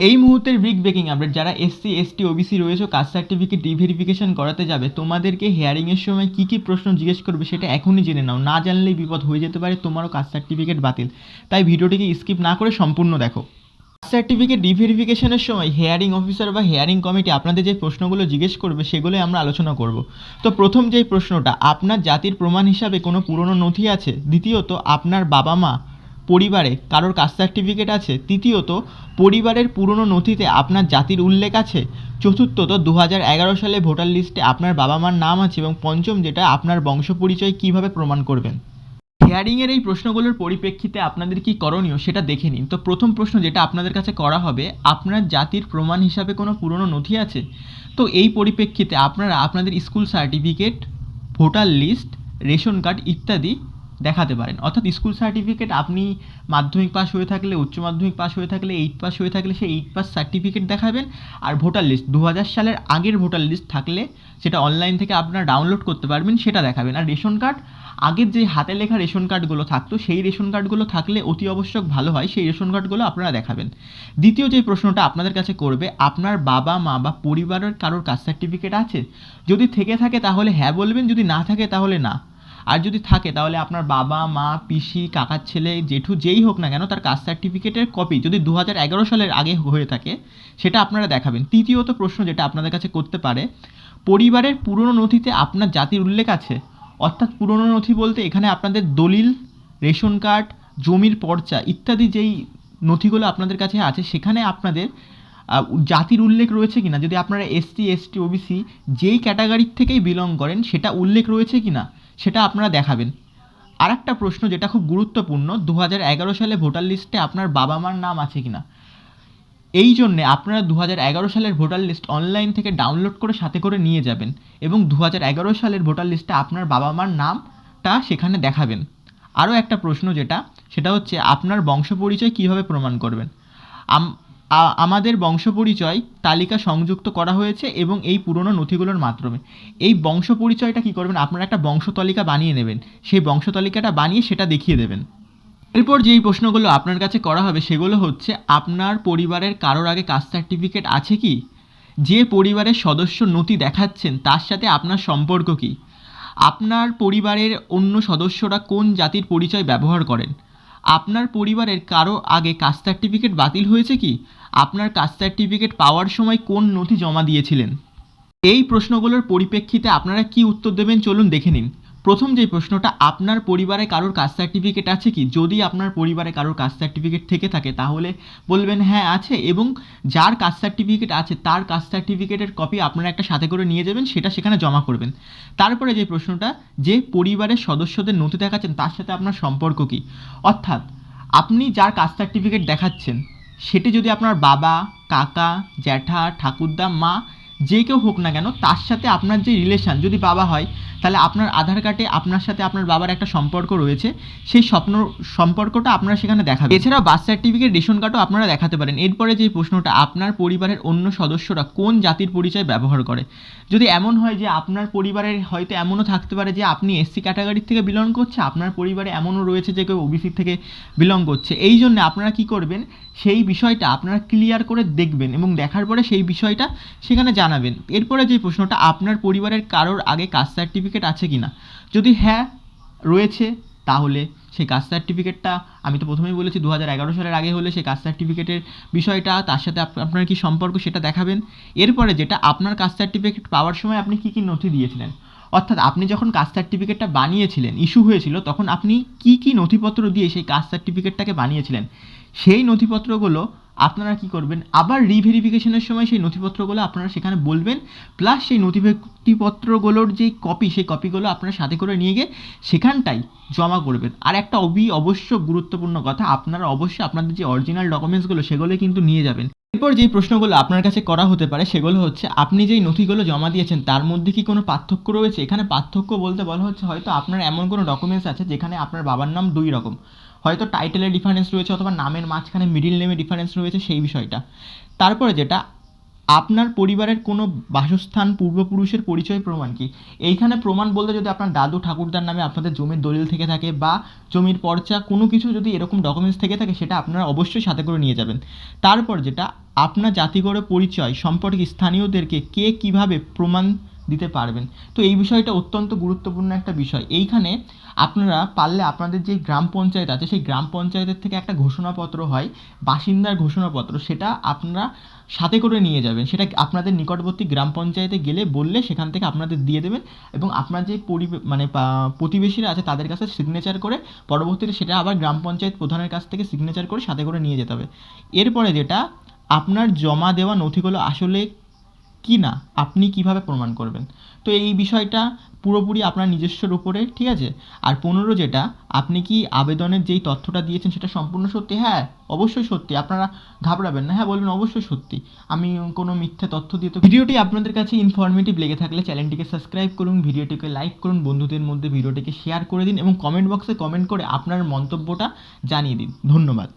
এই মুহূর্তের breaking update, যারা এসসি এসটি ওবিসি রয়েছে কাস্ট সার্টিফিকেট রিভেরিফিকেশন করাতে যাবে, তোমাদেরকে হিয়ারিংয়ের সময় কী কী প্রশ্ন জিজ্ঞেস করবে সেটা এখনই জেনে নাও। না জানলেই বিপদ হয়ে যেতে পারে, তোমারও কাস্ট সার্টিফিকেট বাতিল। তাই ভিডিওটিকে স্কিপ না করে সম্পূর্ণ দেখো। কাস্ট সার্টিফিকেট রিভেরিফিকেশনের সময় হিয়ারিং অফিসার বা হিয়ারিং কমিটি আপনাদের যে প্রশ্নগুলো জিজ্ঞেস করবে সেগুলোই আমরা আলোচনা করব। তো প্রথম যেই প্রশ্নটা, আপনার জাতির প্রমাণ হিসাবে কোনো পুরনো নথি আছে? দ্বিতীয়ত, আপনার বাবা মা পরিবারে কারোর কাস্ট সার্টিফিকেট আছে? তৃতীয়ত, পরিবারের পুরনো নথিতে আপনার জাতির উল্লেখ আছে? চতুর্থত, 2011 সালে ভোটার লিস্টে আপনার বাবা মার নাম আছে? এবং পঞ্চম যেটা, আপনার বংশ পরিচয় কীভাবে প্রমাণ করবেন? হিয়ারিংয়ের এই প্রশ্নগুলোর পরিপ্রেক্ষিতে আপনাদের কি করণীয় সেটা দেখে নিন। তো প্রথম প্রশ্ন যেটা আপনাদের কাছে করা হবে, আপনার জাতির প্রমাণ হিসাবে কোনো পুরনো নথি আছে? তো এই পরিপ্রেক্ষিতে আপনারা আপনাদের school certificate, voter list, ration card ইত্যাদি দেখাতে পারেন। অর্থাৎ স্কুল সার্টিফিকেট আপনি মাধ্যমিক পাস হয়ে থাকলে, উচ্চ মাধ্যমিক পাস হয়ে থাকলে, 8 পাস হয়ে থাকলে সেই 8 পাস সার্টিফিকেট দেখাবেন। আর ভোটার লিস্ট 2000 সালের আগের ভোটার লিস্ট থাকলে সেটা অনলাইন থেকে আপনারা ডাউনলোড করতে পারবেন, সেটা দেখাবেন। আর রেশন কার্ড, আগের যে হাতে লেখা রেশন কার্ডগুলো থাকতো সেই রেশন কার্ডগুলো থাকলে অতি আবশ্যক ভালো হয়, সেই রেশন কার্ডগুলো আপনারা দেখাবেন। দ্বিতীয় যে প্রশ্নটা আপনাদের কাছে করবে, আপনার বাবা মা বা পরিবারের কারোর কাস্ট সার্টিফিকেট আছে? যদি থেকে থাকে তাহলে হ্যাঁ বলবেন, যদি না থাকে তাহলে না। আর যদি থাকে তাহলে আপনার বাবা মা, পিসি, কাকার ছেলে, জেঠু যেই হোক না কেন তার কাস্ট সার্টিফিকেটের কপি যদি 2011 সালের আগে হয়ে থাকে সেটা আপনারা দেখাবেন। তৃতীয়ত প্রশ্ন যেটা আপনাদের কাছে করতে পারে, পরিবারের পুরনো নথিতে আপনার জাতির উল্লেখ আছে? অর্থাৎ পুরনো নথি বলতে এখানে আপনাদের দলিল, রেশন কার্ড, জমির পর্চা ইত্যাদি যেই নথিগুলো আপনাদের কাছে আছে সেখানে আপনাদের জাতির উল্লেখ রয়েছে কিনা, যদি আপনারা এসসি এসটি ওবিসি যেই ক্যাটাগরির থেকেই বিলং করেন সেটা উল্লেখ রয়েছে কিনা সেটা আপনারা দেখাবেন। আর একটা প্রশ্ন যেটা খুব গুরুত্বপূর্ণ, 2011 সালে ভোটার লিস্টে আপনার বাবা মার নাম আছে কিনা? এই জন্যে আপনারা 2011 সালের ভোটার লিস্ট অনলাইন থেকে ডাউনলোড করে সাথে করে নিয়ে যাবেন এবং 2011 সালের ভোটার লিস্টে আপনার বাবা মার নামটা সেখানে দেখাবেন। আরও একটা প্রশ্ন যেটা, সেটা হচ্ছে আপনার বংশ পরিচয় কীভাবে প্রমাণ করবেন? আমাদের বংশ পরিচয় তালিকা সংযুক্ত করা হয়েছে এবং এই পুরনো নথিগুলোর মাধ্যমে। এই বংশ পরিচয়টা কী করবেন, আপনারা একটা বংশ তালিকা বানিয়ে নেবেন, সেই বংশ তালিকাটা বানিয়ে সেটা দেখিয়ে দেবেন। এরপর যেই প্রশ্নগুলো আপনার কাছে করা হবে সেগুলো হচ্ছে, আপনার পরিবারের কারোর আগে কাস্ট সার্টিফিকেট আছে কি? যে পরিবারের সদস্য নথি দেখাচ্ছেন তার সাথে আপনার সম্পর্ক কী? আপনার পরিবারের অন্য সদস্যরা কোন জাতির পরিচয় ব্যবহার করেন? আপনার পরিবারের কারো আগে কাস্ট সার্টিফিকেট বাতিল হয়েছে কি? আপনার কাস্ট সার্টিফিকেট পাওয়ার সময় কোন নথি জমা দিয়েছিলেন? এই প্রশ্নগুলোর পরিপ্রেক্ষিতে আপনারা কি উত্তর দেবেন চলুন দেখে নিন। প্রথম যে প্রশ্নটা, আপনার পরিবারে কারোর কাস্ট সার্টিফিকেট আছে কি? যদি আপনার পরিবারে কারোর কাস্ট সার্টিফিকেট থেকে থাকে তাহলে বলবেন হ্যাঁ আছে, এবং যার কাস্ট সার্টিফিকেট আছে তার কাস্ট সার্টিফিকেটের কপি আপনারা একটা সাথে করে নিয়ে যাবেন, সেটা সেখানে জমা করবেন। তারপরে যে প্রশ্নটা, যে পরিবারের সদস্যদের নথি দেখাচ্ছেন তার সাথে আপনার সম্পর্ক কী? অর্থাৎ আপনি যার কাস্ট সার্টিফিকেট দেখাচ্ছেন সেটি যদি আপনার বাবা, কাকা, জ্যাঠা, ঠাকুরদা, মা যে কেউ হোক না কেন, তার সাথে আপনার যে রিলেশান, যদি বাবা হয় তাহলে আপনার আধার কার্ডে আপনার সাথে আপনার বাবার একটা সম্পর্ক রয়েছে, সেই সম্পর্কটা আপনারা সেখানে দেখাবেন। এছাড়াও বার্থ সার্টিফিকেট, রেশন কার্ডও আপনারা দেখাতে পারেন। এরপরে যে প্রশ্নটা, আপনার পরিবারের অন্য সদস্যরা কোন জাতির পরিচয় ব্যবহার করে? যদি এমন হয় যে আপনার পরিবারের হয়তো এমনও থাকতে পারে যে আপনি এসসি ক্যাটাগরির থেকে বিলং করছে, আপনার পরিবারে এমনও রয়েছে যে কেউ ওবিসি থেকে বিলং করছে, এই জন্য আপনারা কি করবেন, সেই বিষয়টা আপনারা ক্লিয়ার করে দেখবেন এবং দেখার পরে সেই বিষয়টা সেখানে জানাবেন। এরপরে যে প্রশ্নটা, আপনার পরিবারের কারোর আগে কাস্ট সার্টিফিকেট আছে কি না? যদি হ্যাঁ রয়েছে তাহলে সেই কাস্ট সার্টিফিকেটটা, আমি তো প্রথমেই বলেছি 2011 সালের আগে হলে সেই কাস্ট সার্টিফিকেটের বিষয়টা, তার সাথে আপনার কী সম্পর্ক সেটা দেখাবেন। এরপরে যেটা, আপনার কাস্ট সার্টিফিকেট পাওয়ার সময় আপনি কী কী নথি দিয়েছিলেন? অর্থাৎ আপনি যখন কাস্ট সার্টিফিকেটটা বানিয়েছিলেন, ইস্যু হয়েছিল, তখন আপনি কী কী নথিপত্র দিয়ে সেই কাস্ট সার্টিফিকেটটাকে বানিয়েছিলেন, সেই নথিপত্রগুলো আপনারা কি করবেন, আবার রিভেরিফিকেশনের সময় সেই নথিপত্রগুলো আপনারা সেখানে বলবেন, প্লাস সেই নথিপত্রগুলোর যে কপি, সেই কপিগুলো আপনারা সাথে করে নিয়ে গিয়ে সেখানটাই জমা করবেন। আর একটা অবশ্য গুরুত্বপূর্ণ কথা, আপনারা অবশ্যই আপনাদের যে অরিজিনাল ডকুমেন্টসগুলো সেগুলো কিন্তু নিয়ে যাবেন। এরপর যেই প্রশ্নগুলো আপনার কাছে করা হতে পারে সেগুলো হচ্ছে, আপনি যেই নথিগুলো জমা দিয়েছেন তার মধ্যে কি কোনো পার্থক্য রয়েছে? এখানে পার্থক্য বলতে বলা হচ্ছে, হয়তো আপনার এমন কোনো ডকুমেন্টস আছে যেখানে আপনার বাবার নাম দুই রকম, হয়তো টাইটেলের ডিফারেন্স রয়েছে অথবা নামের মাঝখানে মিডিল নেমে ডিফারেন্স রয়েছে, সেই বিষয়টা। তারপরে যেটা, আপনার পরিবারের কোনো বাসস্থান, পূর্বপুরুষের পরিচয় প্রমাণ কি? এইখানে প্রমাণ বলতে যদি আপনার দাদু ঠাকুরদার নামে আপনাদের জমির দলিল থেকে থাকে বা জমির পর্চা কোনো কিছু যদি এরকম ডকুমেন্টস থেকে থাকে সেটা আপনারা অবশ্যই সাথে করে নিয়ে যাবেন। তারপর যেটা, আপনার জাতিগত পরিচয় সম্পর্কে স্থানীয়দেরকে কে কিভাবে প্রমাণ দিতে পারবেন। তো এই বিষয়টা অত্যন্ত গুরুত্বপূর্ণ একটা বিষয়। এইখানে আপনারা পারলে আপনাদের যে গ্রাম পঞ্চায়েত আছে সেই গ্রাম পঞ্চায়েতের থেকে একটা ঘোষণাপত্র হয়, বাসিন্দার ঘোষণাপত্র, সেটা আপনারা সাথে করে নিয়ে যাবেন। সেটা আপনাদের নিকটবর্তী গ্রাম পঞ্চায়েতে গেলে বললে সেখান থেকে আপনাদের দিয়ে দেবেন, এবং আপনার যে প্রতিবেশীরা আছে তাদের কাছে সিগনেচার করে পরবর্তীতে সেটা আবার গ্রাম পঞ্চায়েত প্রধানের কাছ থেকে সিগনেচার করে সাথে করে নিয়ে যেতে হবে। এরপরে যেটা, আপনার জমা দেওয়া নথিগুলো আসলে কি না আপনি কিভাবে প্রমাণ করবেন। তো এই বিষয়টা পুরোপুরি আপনার নিজস্বর উপরে, ঠিক আছে। আর 15 যেটা, আপনি কি আবেদনের যেই তথ্যটা দিয়েছেন সেটা সম্পূর্ণ সত্যি? হ্যাঁ, অবশ্যই সত্যি, আপনারা ঘাবড়াবেন না, হ্যাঁ বলবেন অবশ্যই সত্যি, আমি কোনো মিথ্যে তথ্য দিয়ে তো। ভিডিওটি আপনাদের কাছে ইনফরমেটিভ লেগে থাকলে চ্যানেলটিকে সাবস্ক্রাইব করুন, ভিডিওটিকে লাইক করুন, বন্ধুদের মধ্যে ভিডিওটিকে শেয়ার করে দিন এবং কমেন্ট বক্সে কমেন্ট করে আপনার মন্তব্যটা জানিয়ে দিন। ধন্যবাদ।